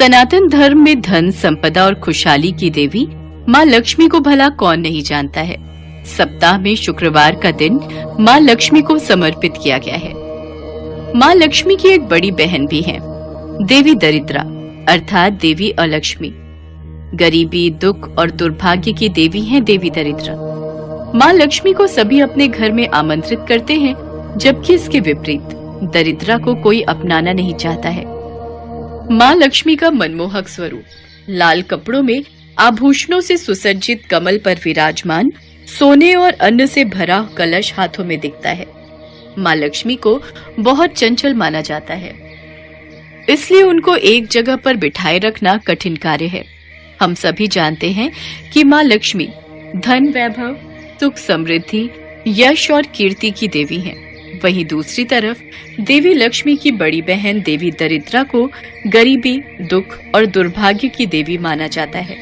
सनातन धर्म में धन, संपदा और खुशहाली की देवी माँ लक्ष्मी को भला कौन नहीं जानता है। सप्ताह में शुक्रवार का दिन माँ लक्ष्मी को समर्पित किया गया है। माँ लक्ष्मी की एक बड़ी बहन भी है, देवी दरिद्रा अर्थात देवी अलक्ष्मी। गरीबी, दुख और दुर्भाग्य की देवी है देवी दरिद्रा। माँ लक्ष्मी को सभी अपने घर में आमंत्रित करते हैं, जबकि इसके विपरीत दरिद्रा को कोई अपनाना नहीं चाहता है। माँ लक्ष्मी का मनमोहक स्वरूप लाल कपड़ों में आभूषणों से सुसज्जित कमल पर विराजमान सोने और अन्न से भरा कलश हाथों में दिखता है। माँ लक्ष्मी को बहुत चंचल माना जाता है, इसलिए उनको एक जगह पर बिठाए रखना कठिन कार्य है। हम सभी जानते हैं कि माँ लक्ष्मी धन, वैभव, सुख, समृद्धि, यश और कीर्ति की देवी हैं। वहीं दूसरी तरफ देवी लक्ष्मी की बड़ी बहन देवी दरिद्रा को गरीबी, दुख और दुर्भाग्य की देवी माना जाता है।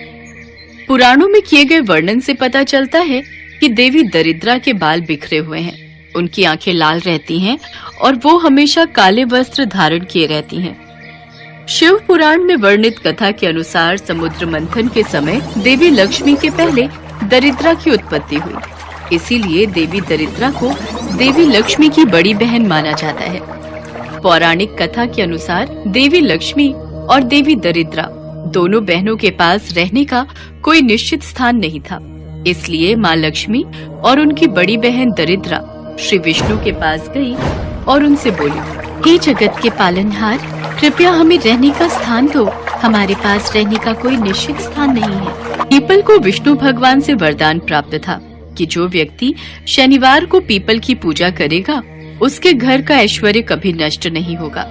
पुराणों में किए गए वर्णन से पता चलता है कि देवी दरिद्रा के बाल बिखरे हुए हैं, उनकी आंखें लाल रहती हैं और वो हमेशा काले वस्त्र धारण किए रहती हैं। शिव पुराण में वर्णित कथा के अनुसार समुद्र मंथन के समय देवी लक्ष्मी के पहले दरिद्रा की उत्पत्ति हुई, इसीलिए देवी दरिद्रा को देवी लक्ष्मी की बड़ी बहन माना जाता है। पौराणिक कथा के अनुसार देवी लक्ष्मी और देवी दरिद्रा दोनों बहनों के पास रहने का कोई निश्चित स्थान नहीं था, इसलिए माँ लक्ष्मी और उनकी बड़ी बहन दरिद्रा श्री विष्णु के पास गई और उनसे बोली, हे जगत के पालनहार, कृपया हमें रहने का स्थान दो। हमारे पास रहने का कोई निश्चित स्थान नहीं है। पीपल को विष्णु भगवान से वरदान प्राप्त था कि जो व्यक्ति शनिवार को पीपल की पूजा करेगा उसके घर का ऐश्वर्य कभी नष्ट नहीं होगा।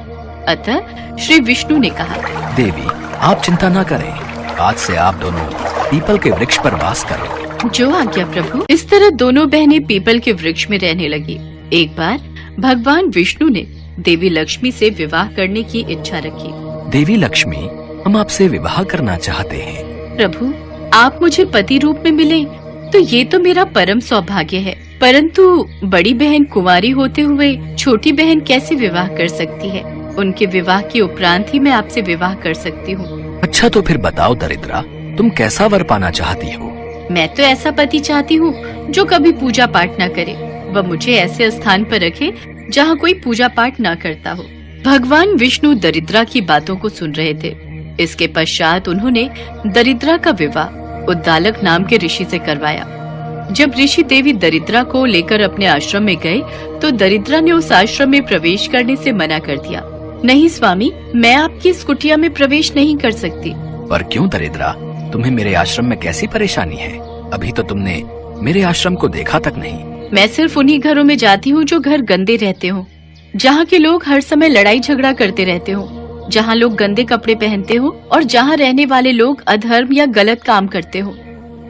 अतः श्री विष्णु ने कहा, देवी आप चिंता न करें, आज से आप दोनों पीपल के वृक्ष पर वास करें। जो आज्ञा प्रभु। इस तरह दोनों बहनें पीपल के वृक्ष में रहने लगी। एक बार भगवान विष्णु ने देवी लक्ष्मी से विवाह करने की इच्छा रखी। देवी लक्ष्मी, हम आपसे विवाह करना चाहते हैं। प्रभु, आप मुझे पति रूप में मिले तो ये तो मेरा परम सौभाग्य है, परंतु बड़ी बहन कुंवारी होते हुए छोटी बहन कैसे विवाह कर सकती है? उनके विवाह के उपरांत ही मैं आपसे विवाह कर सकती हूँ। अच्छा तो फिर बताओ दरिद्रा, तुम कैसा वर पाना चाहती हो? मैं तो ऐसा पति चाहती हूँ जो कभी पूजा पाठ न करे, वह मुझे ऐसे स्थान पर रखे जहाँ कोई पूजा पाठ न करता हो। भगवान विष्णु दरिद्रा की बातों को सुन रहे थे। इसके पश्चात उन्होंने दरिद्रा का विवाह उद्दालक नाम के ऋषि से करवाया। जब ऋषि देवी दरिद्रा को लेकर अपने आश्रम में गए तो दरिद्रा ने उस आश्रम में प्रवेश करने से मना कर दिया। नहीं स्वामी, मैं आपकी इस कुटिया में प्रवेश नहीं कर सकती। पर क्यों दरिद्रा, तुम्हें मेरे आश्रम में कैसी परेशानी है? अभी तो तुमने मेरे आश्रम को देखा तक नहीं। मैं सिर्फ उन्हीं घरों में जाती हूँ जो घर गंदे रहते हो, जहाँ के लोग हर समय लड़ाई झगड़ा करते रहते हो, जहाँ लोग गंदे कपड़े पहनते हो और जहाँ रहने वाले लोग अधर्म या गलत काम करते हो।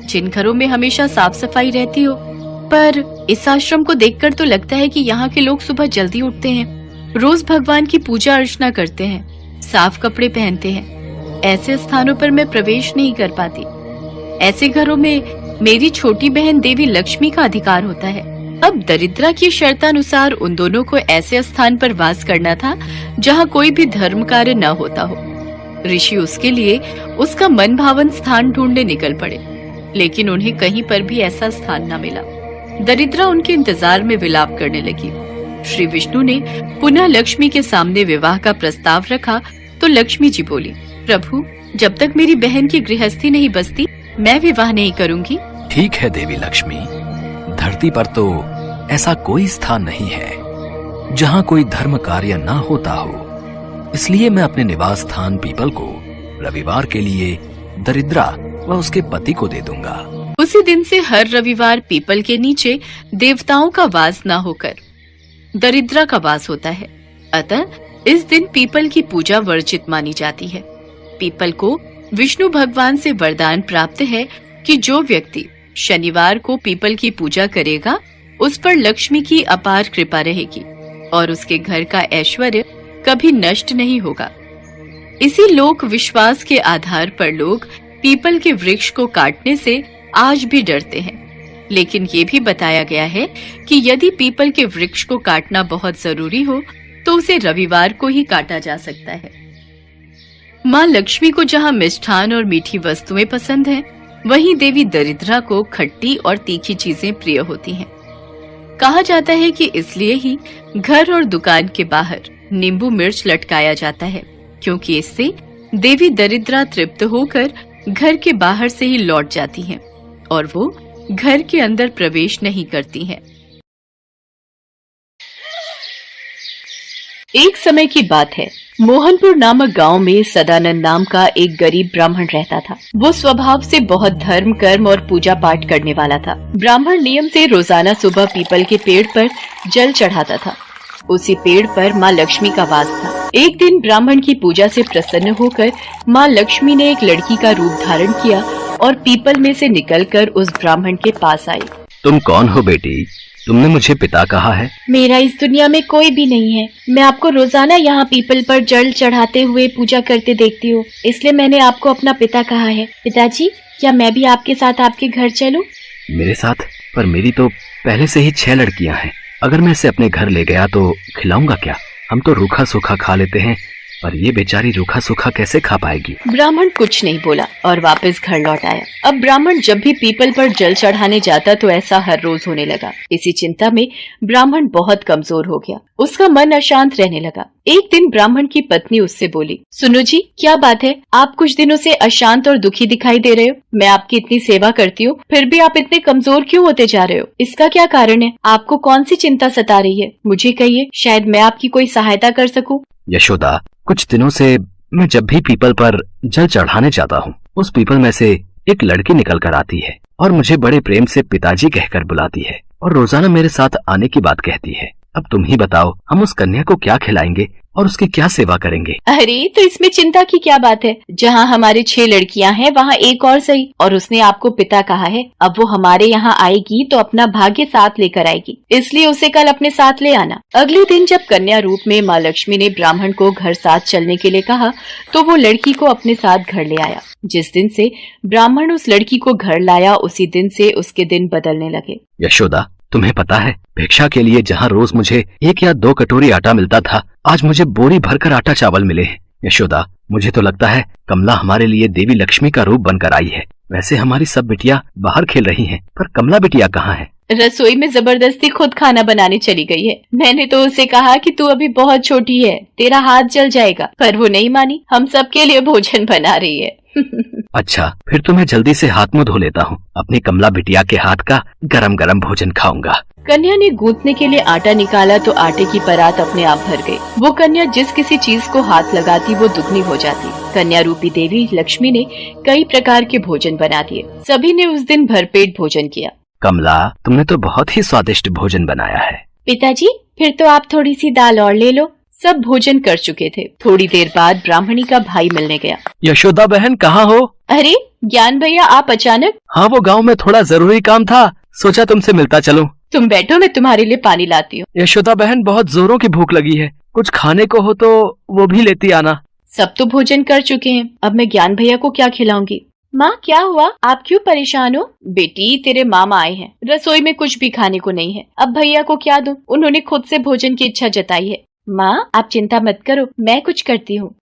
जिन घरों में हमेशा साफ सफाई रहती हो। पर इस आश्रम को देखकर तो लगता है कि यहाँ के लोग सुबह जल्दी उठते हैं, रोज भगवान की पूजा अर्चना करते हैं, साफ कपड़े पहनते हैं। ऐसे स्थानों पर मैं प्रवेश नहीं कर पाती। ऐसे घरों में मेरी छोटी बहन देवी लक्ष्मी का अधिकार होता है। अब दरिद्रा की शर्तानुसार उन दोनों को ऐसे स्थान पर वास करना था जहाँ कोई भी धर्म कार्य न होता हो। ऋषि उसके लिए उसका मन भावन स्थान ढूंढने निकल पड़े, लेकिन उन्हें कहीं पर भी ऐसा स्थान न मिला। दरिद्रा उनके इंतजार में विलाप करने लगी। श्री विष्णु ने पुनः लक्ष्मी के सामने विवाह का प्रस्ताव रखा तो लक्ष्मी जी बोली, प्रभु, जब तक मेरी बहन की गृहस्थी नहीं बसती मैं विवाह नहीं करूंगी। ठीक है देवी लक्ष्मी, धरती पर तो ऐसा कोई स्थान नहीं है जहाँ कोई धर्म कार्य न होता हो, इसलिए मैं अपने निवास स्थान पीपल को रविवार के लिए दरिद्रा व उसके पति को दे दूंगा। उसी दिन से हर रविवार पीपल के नीचे देवताओं का वास न होकर दरिद्रा का वास होता है। अतः इस दिन पीपल की पूजा वर्जित मानी जाती है। पीपल को विष्णु भगवान से वरदान प्राप्त है कि जो व्यक्ति शनिवार को पीपल की पूजा करेगा उस पर लक्ष्मी की अपार कृपा रहेगी और उसके घर का ऐश्वर्य कभी नष्ट नहीं होगा। इसी लोक विश्वास के आधार पर लोग पीपल के वृक्ष को काटने से आज भी डरते हैं। लेकिन ये भी बताया गया है कि यदि पीपल के वृक्ष को काटना बहुत जरूरी हो तो उसे रविवार को ही काटा जा सकता है। माँ लक्ष्मी को जहाँ मिष्ठान और मीठी वस्तुएं पसंद हैं, वहीं देवी दरिद्रा को खट्टी और तीखी चीजें प्रिय होती हैं। कहा जाता है कि इसलिए ही घर और दुकान के बाहर नींबू मिर्च लटकाया जाता है, क्योंकि इससे देवी दरिद्रा तृप्त होकर घर के बाहर से ही लौट जाती हैं और वो घर के अंदर प्रवेश नहीं करती हैं। एक समय की बात है, मोहनपुर नामक गांव में सदानंद नाम का एक गरीब ब्राह्मण रहता था। वो स्वभाव से बहुत धर्म कर्म और पूजा पाठ करने वाला था। ब्राह्मण नियम से रोजाना सुबह पीपल के पेड़ पर जल चढ़ाता था। उसी पेड़ पर माँ लक्ष्मी का वास था। एक दिन ब्राह्मण की पूजा से प्रसन्न होकर माँ लक्ष्मी ने एक लड़की का रूप धारण किया और पीपल में से निकलकर उस ब्राह्मण के पास आई। तुम कौन हो बेटी? तुमने मुझे पिता कहा है। मेरा इस दुनिया में कोई भी नहीं है। मैं आपको रोजाना यहाँ पीपल पर जल चढ़ाते हुए पूजा करते देखती हूँ, इसलिए मैंने आपको अपना पिता कहा है। पिताजी, क्या मैं भी आपके साथ आपके घर चलूं? मेरे साथ? पर मेरी तो पहले से ही 6 लड़कियां हैं। अगर मैं इसे अपने घर ले गया तो खिलाऊंगा क्या? हम तो रूखा सूखा खा लेते हैं, पर ये बेचारी रूखा सूखा कैसे खा पाएगी? ब्राह्मण कुछ नहीं बोला और वापस घर लौट आया। अब ब्राह्मण जब भी पीपल पर जल चढ़ाने जाता तो ऐसा हर रोज होने लगा। इसी चिंता में ब्राह्मण बहुत कमजोर हो गया। उसका मन अशांत रहने लगा। एक दिन ब्राह्मण की पत्नी उससे बोली, सुनो जी, क्या बात है? आप कुछ दिनों से अशांत और दुखी दिखाई दे रहे हो। मैं आपकी इतनी सेवा करती हूँ, फिर भी आप इतने कमजोर क्यों होते जा रहे हो? इसका क्या कारण है? आपको कौन सी चिंता सता रही है? मुझे कहिए, शायद मैं आपकी कोई सहायता कर सकूं। यशोदा, कुछ दिनों से मैं जब भी पीपल पर जल चढ़ाने जाता हूँ, उस पीपल में से एक लड़की निकल कर आती है और मुझे बड़े प्रेम से पिताजी कहकर बुलाती है और रोजाना मेरे साथ आने की बात कहती है। अब तुम ही बताओ, हम उस कन्या को क्या खिलाएंगे और उसकी क्या सेवा करेंगे? अरे, तो इसमें चिंता की क्या बात है? जहाँ हमारे 6 लड़कियाँ हैं, वहाँ एक और सही। और उसने आपको पिता कहा है। अब वो हमारे यहाँ आएगी तो अपना भाग्य साथ लेकर आएगी, इसलिए उसे कल अपने साथ ले आना। अगले दिन जब कन्या रूप में माँ लक्ष्मी ने ब्राह्मण को घर साथ चलने के लिए कहा, तो वो लड़की को अपने साथ घर ले आया। जिस दिन से ब्राह्मण उस लड़की को घर लाया, उसी दिन से उसके दिन बदलने लगे। यशोदा, तुम्हें पता है, भिक्षा के लिए जहाँ रोज मुझे 1 या 2 कटोरी आटा मिलता था, आज मुझे बोरी भरकर आटा चावल मिले हैं। यशोदा, मुझे तो लगता है कमला हमारे लिए देवी लक्ष्मी का रूप बनकर आई है। वैसे हमारी सब बिटिया बाहर खेल रही हैं, पर कमला बिटिया कहाँ है? रसोई में जबरदस्ती खुद खाना बनाने चली गई है। मैंने तो उसे कहा कि तू अभी बहुत छोटी है, तेरा हाथ जल जाएगा, पर वो नहीं मानी। हम सबके लिए भोजन बना रही है। अच्छा, फिर तो मैं जल्दी से हाथ मुंह धो लेता हूँ। अपनी कमला बिटिया के हाथ का गरम गरम भोजन खाऊंगा। कन्या ने गूंथने के लिए आटा निकाला तो आटे की परात अपने आप भर गई। वो कन्या जिस किसी चीज को हाथ लगाती वो दुगनी हो जाती। कन्या रूपी देवी लक्ष्मी ने कई प्रकार के भोजन बना दिए। सभी ने उस दिन भरपेट भोजन किया। कमला, तुमने तो बहुत ही स्वादिष्ट भोजन बनाया है। पिताजी, फिर तो आप थोड़ी सी दाल और ले लो। सब भोजन कर चुके थे। थोड़ी देर बाद ब्राह्मणी का भाई मिलने गया। यशोदा बहन, कहाँ हो? अरे ज्ञान भैया, आप अचानक? हाँ, वो गांव में थोड़ा जरूरी काम था, सोचा तुमसे मिलता चलूं। तुम बैठो, मैं तुम्हारे लिए पानी लाती हूँ। यशोदा बहन, बहुत जोरों की भूख लगी है, कुछ खाने को हो तो वो भी लेती आना। सब तो भोजन कर चुके हैं, अब मैं ज्ञान भैया को क्या खिलाऊंगी? माँ, क्या हुआ? आप क्यों परेशान हो? बेटी, तेरे मामा आए हैं, रसोई में कुछ भी खाने को नहीं है। अब भैया को क्या दूं? उन्होंने खुद से भोजन की इच्छा जताई है। माँ, आप चिंता मत करो, मैं कुछ करती हूँ।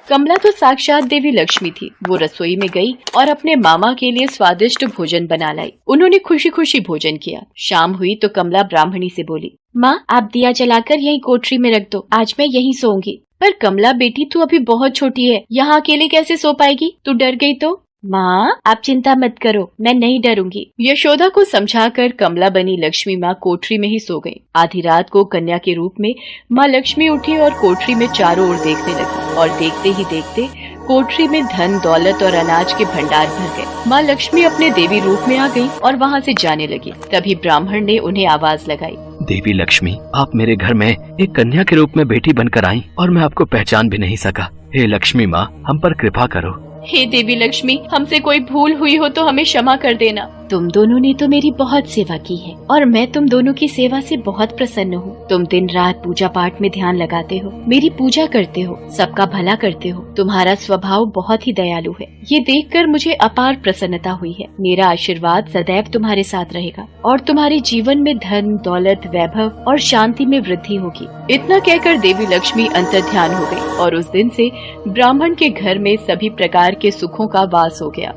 कमला तो साक्षात देवी लक्ष्मी थी। वो रसोई में गई और अपने मामा के लिए स्वादिष्ट भोजन बना लाई। उन्होंने खुशी खुशी भोजन किया। शाम हुई तो कमला ब्राह्मणी से बोली, माँ, आप दिया जलाकर यहीं कोठरी में रख दो, आज मैं यहीं सोऊंगी। पर कमला बेटी, तू अभी बहुत छोटी है, यहाँ अकेले कैसे सो पाएगी? तू डर गई तो? माँ, आप चिंता मत करो, मैं नहीं डरूंगी। यशोदा को समझाकर कमला बनी लक्ष्मी माँ कोठरी में ही सो गई। आधी रात को कन्या के रूप में माँ लक्ष्मी उठी और कोठरी में चारों ओर देखने लगी और देखते ही देखते कोठरी में धन दौलत और अनाज के भंडार भर गए। माँ लक्ष्मी अपने देवी रूप में आ गई और वहाँ से जाने लगी। तभी ब्राह्मण ने उन्हें आवाज लगाई, देवी लक्ष्मी, आप मेरे घर में एक कन्या के रूप में बेटी बनकर आई और मैं आपको पहचान भी नहीं सका। हे लक्ष्मी माँ, हम पर कृपा करो। हे देवी लक्ष्मी, हमसे कोई भूल हुई हो तो हमें क्षमा कर देना। तुम दोनों ने तो मेरी बहुत सेवा की है और मैं तुम दोनों की सेवा से बहुत प्रसन्न हूँ। तुम दिन रात पूजा पाठ में ध्यान लगाते हो, मेरी पूजा करते हो, सबका भला करते हो। तुम्हारा स्वभाव बहुत ही दयालु है। ये देखकर मुझे अपार प्रसन्नता हुई है। मेरा आशीर्वाद सदैव तुम्हारे साथ रहेगा और तुम्हारे जीवन में धन, दौलत, वैभव और शांति में वृद्धि होगी। इतना कहकर देवी लक्ष्मी अंतर्ध्यान हो गई और उस दिन से ब्राह्मण के घर में सभी प्रकार के सुखों का वास हो गया।